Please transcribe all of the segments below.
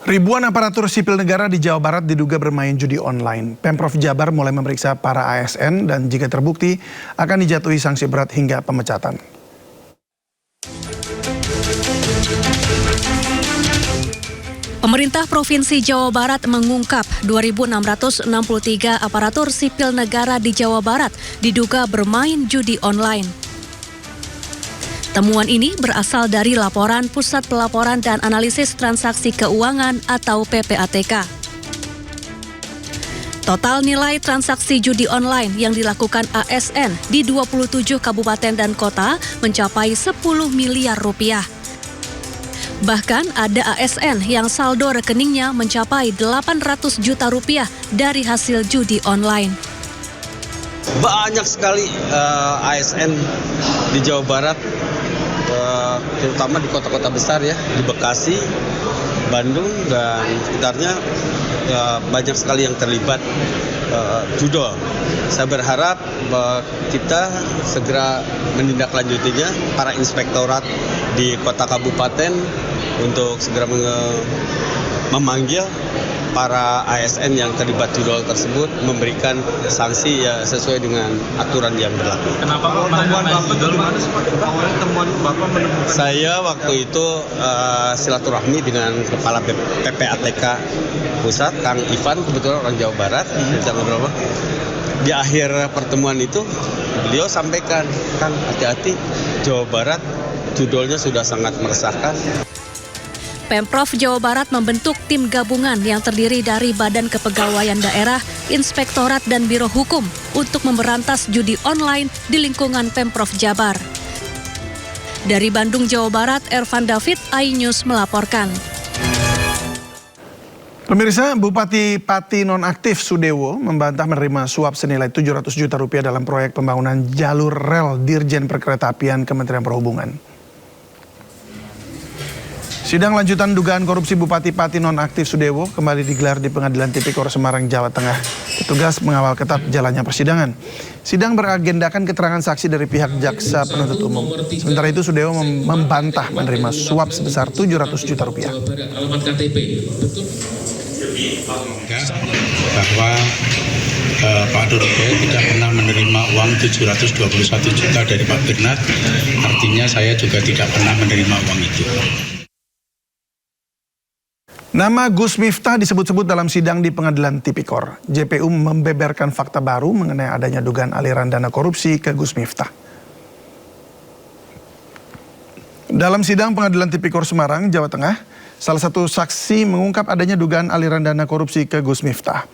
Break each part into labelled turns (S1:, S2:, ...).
S1: Ribuan aparatur sipil negara di Jawa Barat diduga bermain judi online. Pemprov Jabar mulai memeriksa para ASN dan jika terbukti akan dijatuhi sanksi berat hingga pemecatan.
S2: Pemerintah Provinsi Jawa Barat mengungkap 2.663 aparatur sipil negara di Jawa Barat diduga bermain judi online. Temuan ini berasal dari laporan Pusat Pelaporan dan Analisis Transaksi Keuangan atau PPATK. Total nilai transaksi judi online yang dilakukan ASN di 27 kabupaten dan kota mencapai 10 miliar rupiah. Bahkan ada ASN yang saldo rekeningnya mencapai 800 juta rupiah dari hasil judi online.
S3: Banyak sekali ASN di Jawa Barat, terutama di kota-kota besar ya, di Bekasi, Bandung dan sekitarnya banyak sekali yang terlibat judol. Saya berharap kita segera menindaklanjutinya, para inspektorat di kota kabupaten untuk segera memanggil para ASN yang terlibat judol tersebut, memberikan sanksi ya sesuai dengan aturan yang berlaku.
S4: Kenapa temuan Bapak dari mana sih Pak? Temuan Bapak menemukan?
S3: Saya waktu itu silaturahmi dengan Kepala PPATK Pusat, Kang Ivan, kebetulan orang Jawa Barat, bisa ngobrol. Di akhir pertemuan itu beliau sampaikan, Kang, hati-hati, Jawa Barat judulnya sudah sangat meresahkan.
S2: Pemprov Jawa Barat membentuk tim gabungan yang terdiri dari Badan Kepegawaian Daerah, Inspektorat dan Biro Hukum untuk memberantas judi online di lingkungan Pemprov Jabar. Dari Bandung, Jawa Barat, Ervan David, iNews melaporkan.
S1: Pemirsa, Bupati Pati Nonaktif Sudewo membantah menerima suap senilai 700 juta rupiah dalam proyek pembangunan jalur rel Dirjen Perkeretaapian Kementerian Perhubungan. Sidang lanjutan dugaan korupsi Bupati Pati Nonaktif Sudewo kembali digelar di Pengadilan Tipikor Semarang, Jawa Tengah. Petugas mengawal ketat jalannya persidangan. Sidang beragendakan keterangan saksi dari pihak jaksa penuntut umum. Sementara itu Sudewo membantah menerima suap sebesar 700 juta rupiah.
S5: Alamat KTP, betul?
S6: Bahwa Pak Dorobe tidak pernah menerima uang 721 juta dari Pak Bernard, artinya saya juga tidak pernah menerima uang itu.
S1: Nama Gus Miftah disebut-sebut dalam sidang di Pengadilan Tipikor. JPU membeberkan fakta baru mengenai adanya dugaan aliran dana korupsi ke Gus Miftah. Dalam sidang Pengadilan Tipikor Semarang, Jawa Tengah, salah satu saksi mengungkap adanya dugaan aliran dana korupsi ke Gus Miftah.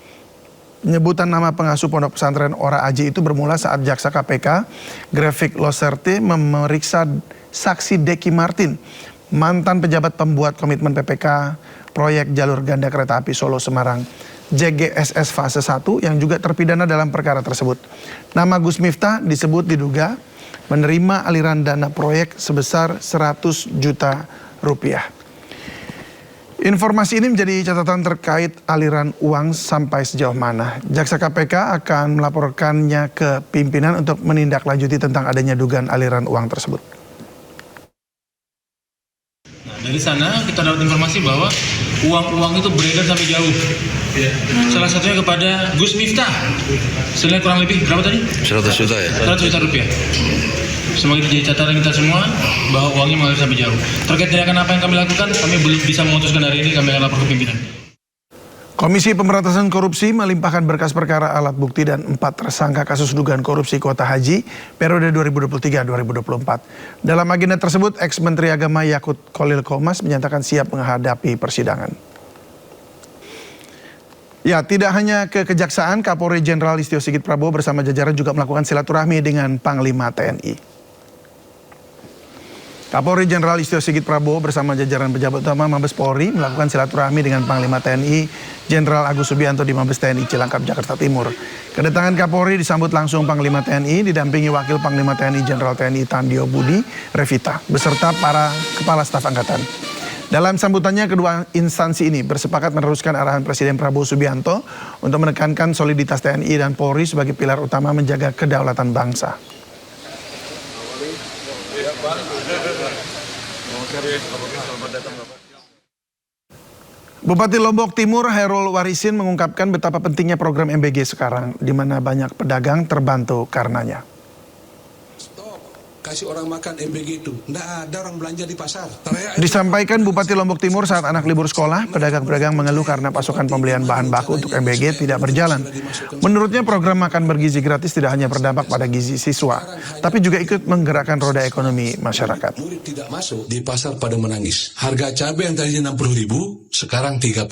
S1: Penyebutan nama pengasuh pondok pesantren Ora Aji itu bermula saat jaksa KPK, Grefik Loserte, memeriksa saksi Deki Martin, mantan pejabat pembuat komitmen PPK proyek jalur ganda kereta api Solo Semarang JGSS fase 1 yang juga terpidana dalam perkara tersebut. Nama Gus Miftah disebut diduga menerima aliran dana proyek sebesar 100 juta rupiah. Informasi ini menjadi catatan terkait aliran uang sampai sejauh mana. Jaksa KPK akan melaporkannya ke pimpinan untuk menindaklanjuti tentang adanya dugaan aliran uang tersebut.
S4: Dari sana kita dapat informasi bahwa uang-uang itu beredar sampai jauh. Salah satunya kepada Gus Miftah. Senilai kurang lebih berapa tadi?
S7: 100 juta ya?
S4: 100 juta rupiah. Semoga jadi catatan kita semua bahwa uangnya mengalir sampai jauh. Terkait tindakan apa yang kami lakukan, kami belum bisa memutuskan hari ini, kami akan lapor ke pimpinan.
S1: Komisi Pemberantasan Korupsi melimpahkan berkas perkara alat bukti dan 4 tersangka kasus dugaan korupsi kuota haji periode 2023-2024. Dalam agenda tersebut, ex-Menteri Agama Yakut Khalil Qomas menyatakan siap menghadapi persidangan. Ya, tidak hanya ke Kejaksaan, Kapolri Jenderal Listio Sigit Prabowo bersama jajaran juga melakukan silaturahmi dengan Panglima TNI. Kapolri Jenderal Listio Sigit Prabowo bersama jajaran pejabat utama Mabes Polri melakukan silaturahmi dengan Panglima TNI Jenderal Agus Subianto di Mabes TNI Cilangkap, Jakarta Timur. Kedatangan Kapolri disambut langsung Panglima TNI didampingi Wakil Panglima TNI Jenderal TNI Tandio Budi Revita beserta para Kepala Staf Angkatan. Dalam sambutannya, kedua instansi ini bersepakat meneruskan arahan Presiden Prabowo Subianto untuk menekankan soliditas TNI dan Polri sebagai pilar utama menjaga kedaulatan bangsa. Bupati Lombok Timur Hairul Warisin mengungkapkan betapa pentingnya program MBG sekarang, di mana banyak pedagang terbantu karenanya.
S7: Kasih orang makan MBG itu. Nggak ada orang belanja di pasar.
S1: Disampaikan Bupati Lombok Timur saat anak libur sekolah, pedagang-pedagang mengeluh karena pasokan pembelian bahan baku untuk MBG tidak berjalan. Menurutnya program makan bergizi gratis tidak hanya berdampak pada gizi siswa, tapi juga ikut menggerakkan roda ekonomi masyarakat.
S7: Murid tidak masuk di pasar pada menangis. Harga cabai yang tadinya 60.000 sekarang 30.000.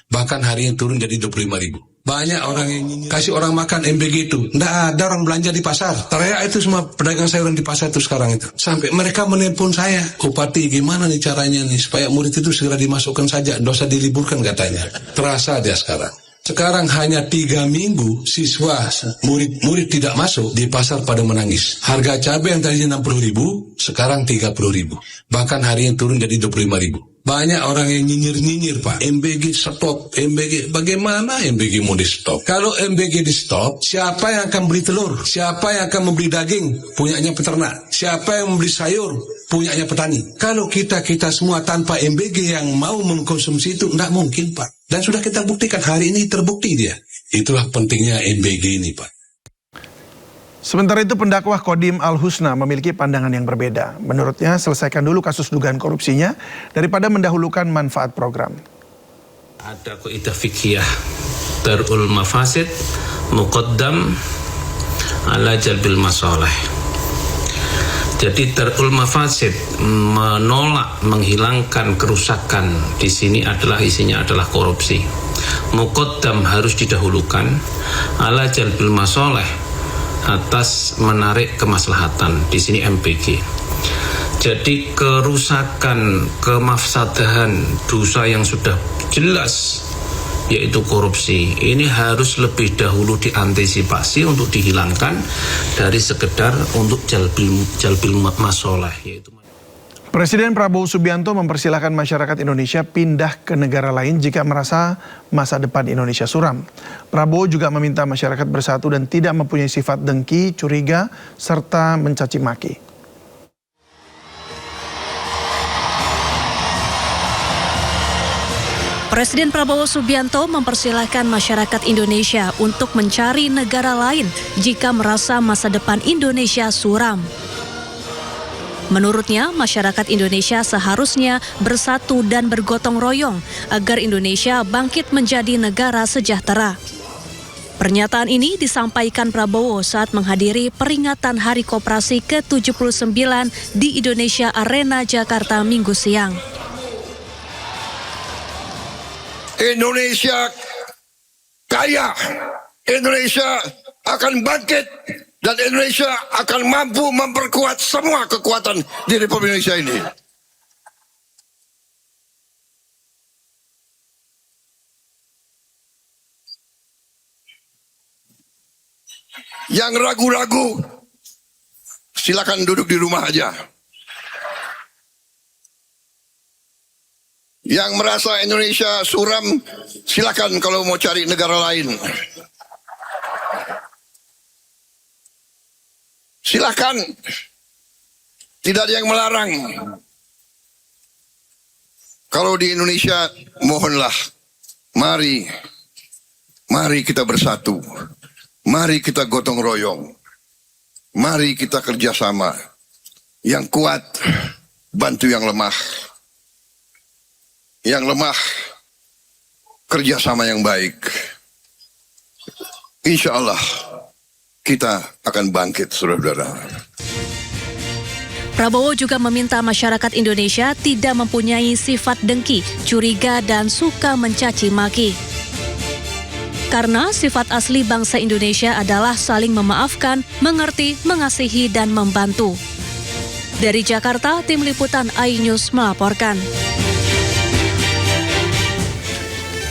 S7: Bahkan hari ini turun jadi 25.000. Banyak orang yang kasih orang makan MBG itu. Nggak ada orang belanja di pasar. Teriak itu semua pedagang sayuran di pasar itu sekarang itu. Sampai mereka menelpon saya. Bupati gimana nih caranya nih supaya murid itu segera dimasukkan saja. Dosa diliburkan katanya. Terasa dia sekarang. Sekarang hanya 3 minggu siswa murid tidak masuk di pasar pada menangis. Harga cabai yang tadinya 60.000 sekarang 30.000. Bahkan hari ini turun jadi 25.000. Banyak orang yang nyinyir Pak. MBG stop, MBG. Bagaimana MBG mau di stop? Kalau MBG di stop, siapa yang akan beli telur? Siapa yang akan membeli daging? Punyanya peternak. Siapa yang membeli sayur? Punyanya petani. Kalau kita semua tanpa MBG yang mau mengkonsumsi itu, tidak mungkin Pak. Dan sudah kita buktikan, hari ini terbukti dia. Itulah pentingnya MBG ini Pak.
S1: Sementara itu pendakwah Kodim Al-Husna memiliki pandangan yang berbeda. Menurutnya selesaikan dulu kasus dugaan korupsinya daripada mendahulukan manfaat program.
S5: Ada kaidah fikih darul mafasid muqaddam ala jalbil masalih. Jadi darul mafasid menolak menghilangkan kerusakan di sini adalah isinya adalah korupsi. Muqaddam harus didahulukan ala jalbil masalih atas menarik kemaslahatan, di sini MBG. Jadi kerusakan, kemafsadahan, dosa yang sudah jelas yaitu korupsi, ini harus lebih dahulu diantisipasi untuk dihilangkan dari sekedar untuk jalbil masalah, yaitu
S1: Presiden Prabowo Subianto mempersilahkan masyarakat Indonesia pindah ke negara lain jika merasa masa depan Indonesia suram. Prabowo juga meminta masyarakat bersatu dan tidak mempunyai sifat dengki, curiga, serta mencaci maki.
S2: Presiden Prabowo Subianto mempersilahkan masyarakat Indonesia untuk mencari negara lain jika merasa masa depan Indonesia suram. Menurutnya, masyarakat Indonesia seharusnya bersatu dan bergotong royong agar Indonesia bangkit menjadi negara sejahtera. Pernyataan ini disampaikan Prabowo saat menghadiri peringatan Hari Koperasi ke-79 di Indonesia Arena, Jakarta, Minggu siang.
S8: Indonesia kaya, Indonesia akan bangkit, dan Indonesia akan mampu memperkuat semua kekuatan di Republik Indonesia ini. Yang ragu-ragu, silakan duduk di rumah aja. Yang merasa Indonesia suram, silakan kalau mau cari negara lain. Silakan, tidak ada yang melarang. Kalau di Indonesia, mohonlah, mari kita bersatu, mari kita gotong royong, mari kita kerjasama. Yang kuat, bantu yang lemah. Yang lemah, kerjasama yang baik. Insya Allah, kita akan bangkit, saudara-saudara.
S2: Prabowo juga meminta masyarakat Indonesia tidak mempunyai sifat dengki, curiga, dan suka mencaci maki. Karena sifat asli bangsa Indonesia adalah saling memaafkan, mengerti, mengasihi, dan membantu. Dari Jakarta, Tim Liputan iNews melaporkan.